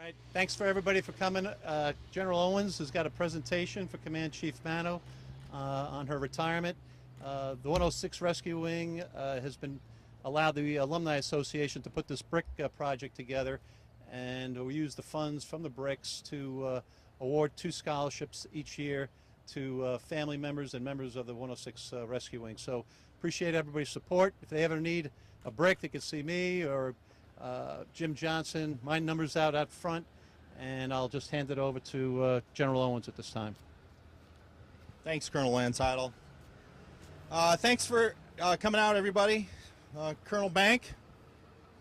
right, thanks for everybody for coming. General Owens has got a presentation for Command Chief Manno on her retirement. The 106 Rescue Wing has been allowed the Alumni Association to put this brick project together, and we use the funds from the bricks to award 2 scholarships each year to family members and members of the 106 Rescue Wing. So appreciate everybody's support. If they ever need a brick, they can see me or Jim Johnson. My number's out front, and I'll just hand it over to General Owens at this time. Thanks, Colonel Landseidel. Thanks for coming out, everybody. Colonel Bank,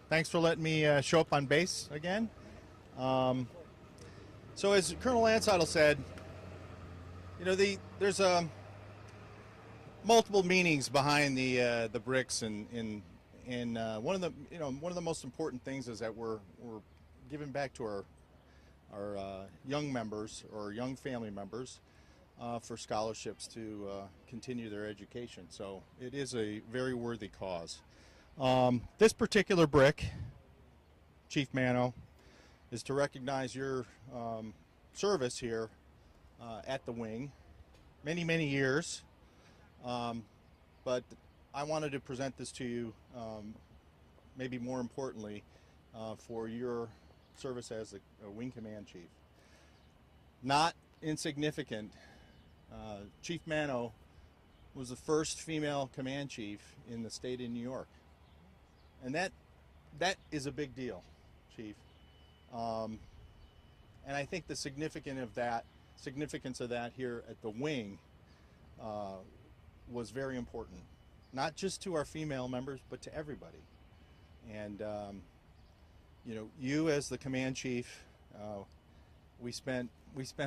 thanks for letting me show up on base again. So as Colonel Landseidel said, you know, there's multiple meanings behind the bricks, and one of the most important things is that we're giving back to our young members or young family members for scholarships to continue their education. So it is a very worthy cause. This particular brick, Chief Manno, is to recognize your service here at the wing, many years. But I wanted to present this to you, maybe more importantly, for your service as a wing command chief. Not insignificant, Chief Manno was the first female command chief in the state of New York, and that is a big deal, Chief. And I think the significance of that here at the wing was very important, not just to our female members, but to everybody. And you know, you as the command chief, we spent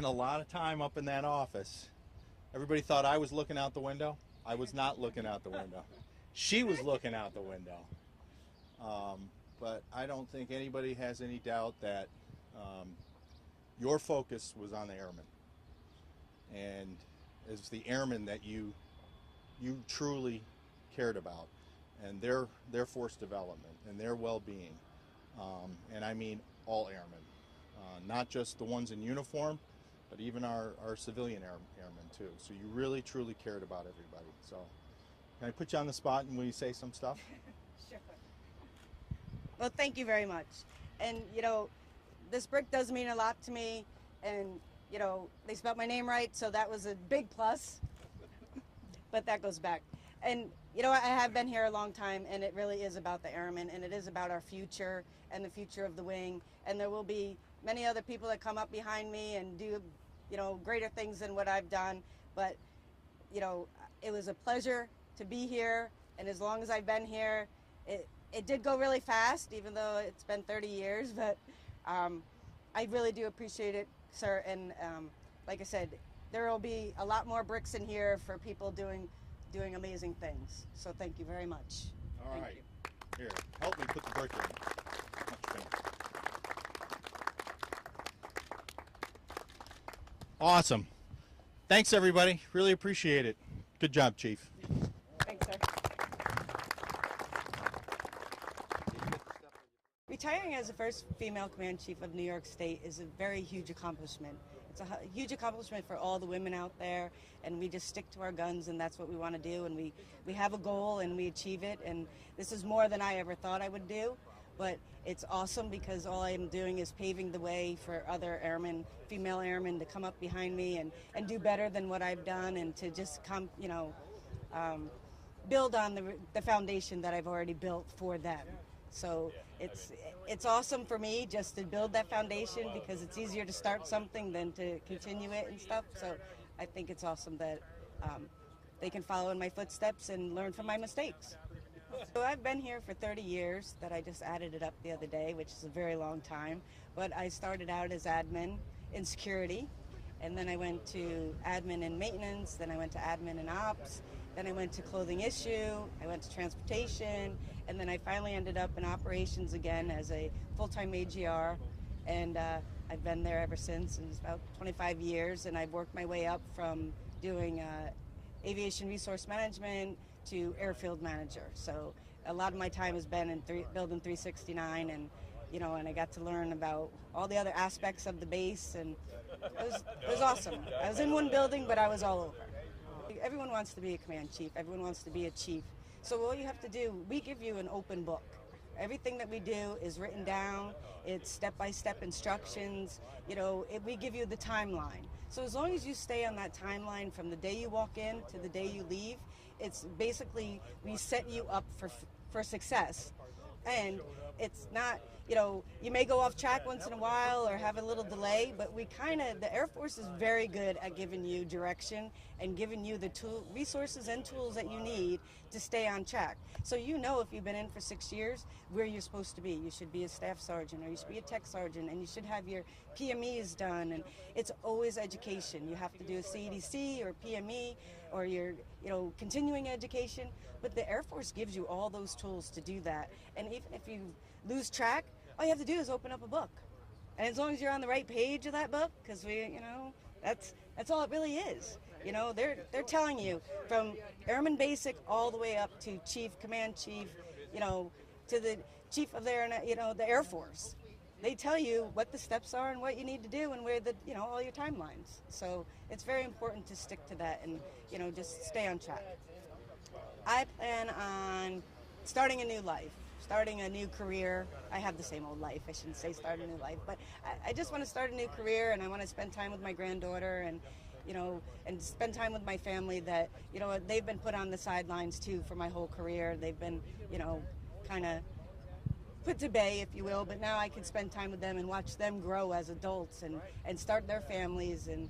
a lot of time up in that office. Everybody thought I was looking out the window. I was not looking out the window. She was looking out the window. But I don't think anybody has any doubt that your focus was on the airmen, and it's the airmen that you truly cared about, and their force development and their well-being, and I mean all airmen, not just the ones in uniform, but even our civilian airmen too. So you really truly cared about everybody. So can I put you on the spot and will you say some stuff? Sure. Well, thank you very much. And you know, this brick does mean a lot to me, and you know, they spelled my name right, so that was a big plus. But that goes back. And you know, I have been here a long time, and it really is about the airmen, and it is about our future and the future of the wing. And there will be many other people that come up behind me and do, you know, greater things than what I've done. But you know, it was a pleasure to be here, and as long as I've been here, it did go really fast, even though it's been 30 years. But I really do appreciate it, sir. And like I said, there will be a lot more bricks in here for people doing amazing things. So thank you very much. All right. Here, help me put the brick in. Awesome. Thanks, everybody. Really appreciate it. Good job, Chief. Thanks, sir. Retiring as the first female command chief of New York State is a very huge accomplishment. It's a huge accomplishment for all the women out there, and we just stick to our guns, and that's what we want to do, and we have a goal and we achieve it, and this is more than I ever thought I would do. But it's awesome because all I am doing is paving the way for other airmen, female airmen, to come up behind me and do better than what I've done, and to just come, you know, build on the foundation that I've already built for them. So it's awesome for me just to build that foundation, because it's easier to start something than to continue it and stuff. So I think it's awesome that they can follow in my footsteps and learn from my mistakes. So I've been here for 30 years, that I just added it up the other day, which is a very long time. But I started out as admin in security, and then I went to admin in maintenance, then I went to admin in ops, then I went to clothing issue, I went to transportation, and then I finally ended up in operations again as a full-time AGR, and I've been there ever since, and it's about 25 years, and I've worked my way up from doing aviation resource management to airfield manager. So a lot of my time has been in Building 369, and and I got to learn about all the other aspects of the base, and it was awesome. I was in one building, but I was all over. Everyone wants to be a command chief. Everyone wants to be a chief. So all you have to do, we give you an open book. Everything that we do is written down. It's step-by-step instructions. We give you the timeline. So as long as you stay on that timeline from the day you walk in to the day you leave, it's basically we set you up for success. And it's not, you may go off track once in a while or have a little delay, but the Air Force is very good at giving you direction and giving you the resources and tools that you need to stay on track. So if you've been in for 6 years, where you're supposed to be. You should be a staff sergeant, or you should be a tech sergeant, and you should have your PMEs done, and it's always education. You have to do a CDC or PME or your, continuing education, but the Air Force gives you all those tools to do that. And even if you lose track, all you have to do is open up a book. And as long as you're on the right page of that book, because that's all it really is. They're telling you from Airman Basic all the way up to Chief, Command Chief, to the Chief of the Air Force. They tell you what the steps are and what you need to do and where all your timelines. So it's very important to stick to that and, just stay on track. I plan on starting a new life, starting a new career. I have the same old life. I shouldn't say start a new life, but I just want to start a new career, and I want to spend time with my granddaughter and spend time with my family that, they've been put on the sidelines too for my whole career. They've been, kind of put to bay, if you will, but now I can spend time with them and watch them grow as adults and start their families, and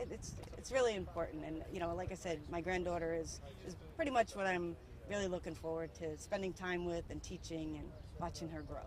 it's really important. And, like I said, my granddaughter is pretty much what I'm really looking forward to spending time with and teaching and watching her grow.